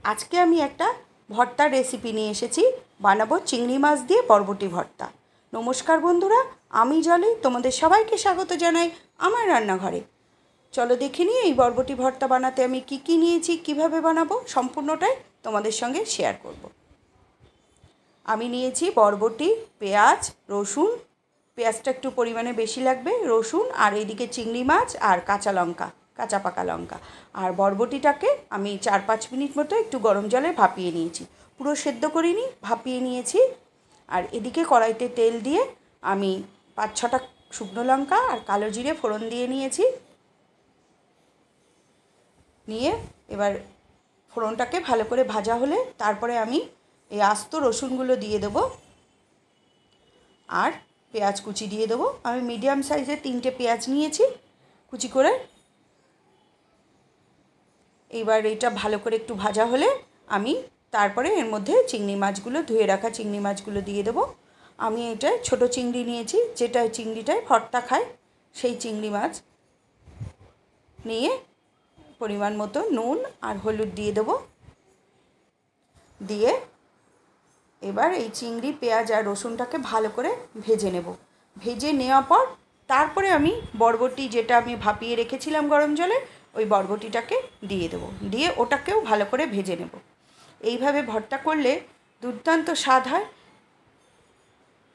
আজকে আমি একটা ভর্তার রেসিপি নিয়ে এসেছি। বানাবো চিংড়ি মাছ দিয়ে বরবটি ভর্তা। নমস্কার বন্ধুরা, আমি জলি তোমাদের সবাইকে স্বাগত জানাই আমার রান্নাঘরে। চলো দেখে নিই এই বরবটি ভর্তা বানাতে আমি কি কি নিয়েছি, কিভাবে বানাবো সম্পূর্ণটাই তোমাদের সঙ্গে শেয়ার করব। আমি নিয়েছি বরবটি, পেঁয়াজ, রসুন, পেঁয়াজটা একটু পরিমাণে বেশি লাগবে, রসুন, আর এইদিকে চিংড়ি মাছ আর কাঁচা লঙ্কা, কাঁচা পাকা লঙ্কা। আর বরবটিটাকে আমি 4-5 মিনিট মতো একটু গরম জলে ভাপিয়ে নিয়েছি, পুরো সেদ্ধ করিনি, ভাপিয়ে নিয়েছি। আর এদিকে কড়াইতে তেল দিয়ে আমি 5-6টা শুকনো লঙ্কা আর কালো জিরে ফোড়ন দিয়ে নিয়েছি। নিয়ে এবার ফোড়নটাকে ভালো করে ভাজা হলে তারপরে আমি এই আস্ত রসুনগুলো দিয়ে দেবো আর পেঁয়াজ কুচি দিয়ে দেবো। আমি মিডিয়াম সাইজের 3টে পেঁয়াজ নিয়েছি কুচি করে। এইবার এটা ভালো করে একটু ভাজা হলে আমি তারপরে এর মধ্যে চিংড়ি মাছগুলো, ধুয়ে রাখা চিংড়ি মাছগুলো দিয়ে দেবো। আমি এটা ছোটো চিংড়ি নিয়েছি, যেটা চিংড়িটায় ভর্তা খায় সেই চিংড়ি মাছ নিয়ে পরিমাণ মতো নুন আর হলুদ দিয়ে দেবো। দিয়ে এবার এই চিংড়ি, পেঁয়াজ আর রসুনটাকে ভালো করে ভেজে নেব। ভেজে নেওয়ার পর তারপরে আমি বরবটি, যেটা আমি ভাপিয়ে রেখেছিলাম গরম জলে, ওই বরবটিটাকে দিয়ে দেবো। দিয়ে ওটাকেও ভালো করে ভেজে নেব। এইভাবে ভর্তা করলে দুর্দান্ত স্বাদ হয়।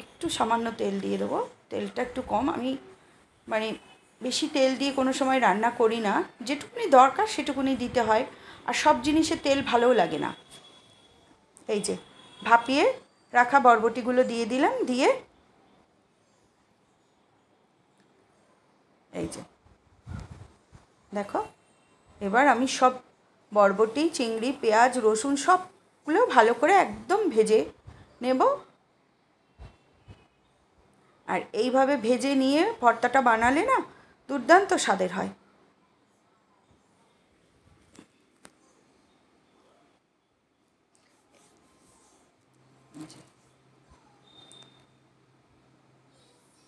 একটু সামান্য তেল দিয়ে দেবো, তেলটা একটু কম। আমি বেশি তেল দিয়ে কোনো সময় রান্না করি না, যেটুকুনি দরকার সেটুকুনি দিতে হয়। আর সব জিনিসে তেল ভালোও লাগে না। এই যে ভাপিয়ে রাখা বরবটিগুলো দিয়ে দিলাম, দিয়ে এই যে দেখো, এবার আমি সব বরবটি, চিংড়ি, পেঁয়াজ, রসুন সবগুলো ভালো করে একদম ভেজে নেব। আর এইভাবে ভেজে নিয়ে ভর্তাটা বানালে না দুর্দান্ত স্বাদের হয়।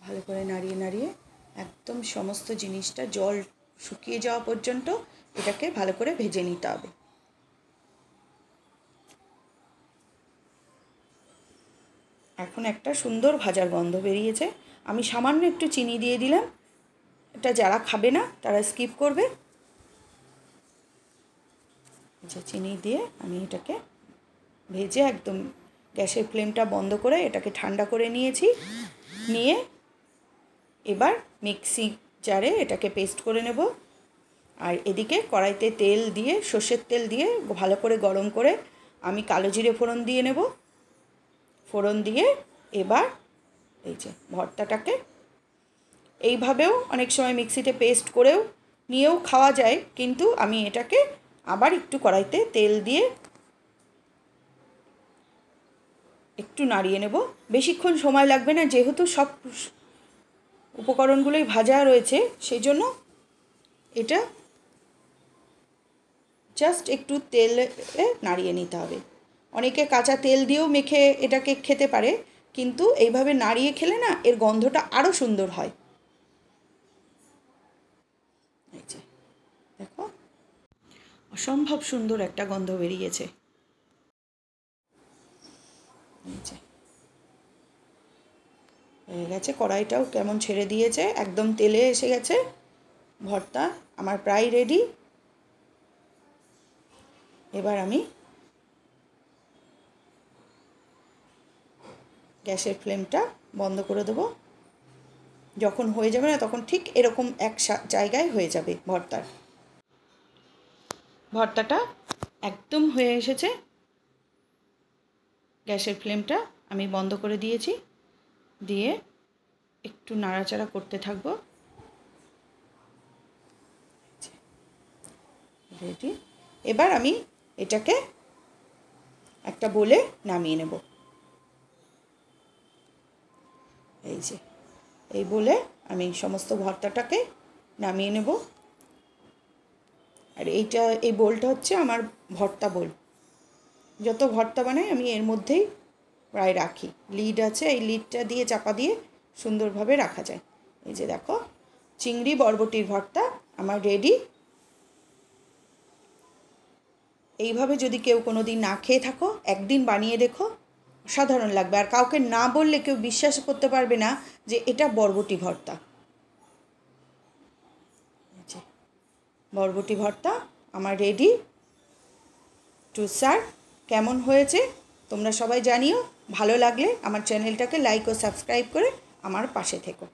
ভালো করে নাড়িয়ে নাড়িয়ে একদম সমস্ত জিনিসটা জল শুকিয়ে যাওয়া পর্যন্ত এটাকে ভালো করে ভেজে নিতে হবে। এখন একটা সুন্দর ভাজার গন্ধ বেরিয়েছে। আমি সামান্য একটু চিনি দিয়ে দিলাম, এটা যারা খাবে না তারা স্কিপ করবে। আচ্ছা, চিনি দিয়ে আমি এটাকে ভেজে একদম গ্যাসের ফ্লেমটা বন্ধ করে এটাকে ঠান্ডা করে নিয়েছি। নিয়ে এবার মিক্সি জারে এটাকে পেস্ট করে নেব। আর এদিকে কড়াইতে তেল দিয়ে, সর্ষের তেল দিয়ে ভালো করে গরম করে আমি কালো জিরে ফোড়ন দিয়ে নেব। ফোড়ন দিয়ে এবার এই যে ভর্তাটাকে এইভাবেও অনেক সময় মিক্সিতে পেস্ট করেও নিয়েও খাওয়া যায়, কিন্তু আমি এটাকে আবার একটু কড়াইতে তেল দিয়ে একটু নাড়িয়ে নেব। বেশিক্ষণ সময় লাগবে না, যেহেতু সব উপকরণগুলোই ভাজা রয়েছে, সেই জন্য এটা জাস্ট একটু তেলে নাড়িয়ে নিতে হবে। অনেকে কাঁচা তেল দিয়েও মেখে এটাকে খেতে পারে, কিন্তু এইভাবে নাড়িয়ে খেলে না এর গন্ধটা আরও সুন্দর হয়। এই যে দেখো, অসম্ভব সুন্দর একটা গন্ধ বেরিয়েছে। এই যে হয়ে গেছে, কড়াইটাও কেমন ছেড়ে দিয়েছে, একদম তেলে এসে গেছে। ভর্তা আমার প্রায় রেডি। এবার আমি গ্যাসের ফ্লেমটা বন্ধ করে দেবো। যখন হয়ে যাবে না তখন ঠিক এরকম এক জায়গায় হয়ে যাবে ভর্তাটা একদম হয়ে এসেছে। গ্যাসের ফ্লেমটা আমি বন্ধ করে দিয়েছি, দিয়ে একটু নাড়াচাড়া করতে থাকবো। রেডি। এবার আমি এটাকে একটা বলে নামিয়ে নেব। এই যে এই বলে আমি সমস্ত ভর্তাটাকে নামিয়ে নেব। আর এই বোলটা হচ্ছে আমার ভর্তা বোল। যত ভর্তা বানাই আমি এর মধ্যেই প্রায় রাখি। লিড আছে, এই লিডটা দিয়ে চাপা দিয়ে সুন্দরভাবে রাখা যায়। এই যে দেখো, চিংড়ি বরবটির ভর্তা আমার রেডি। এইভাবে যদি কেউ কোনো দিন না খেয়ে থাকো, একদিন বানিয়ে দেখো, অসাধারণ লাগবে। আর কাউকে না বললে কেউ বিশ্বাস করতে পারবে না যে এটা বরবটি ভর্তা। বরবটি ভর্তা আমার রেডি টু সার্ভ। কেমন হয়েছে তোমরা সবাই জানিও। ভালো লাগলে আমার চ্যানেলটাকে লাইক ও সাবস্ক্রাইব করে আমার পাশে থেকো।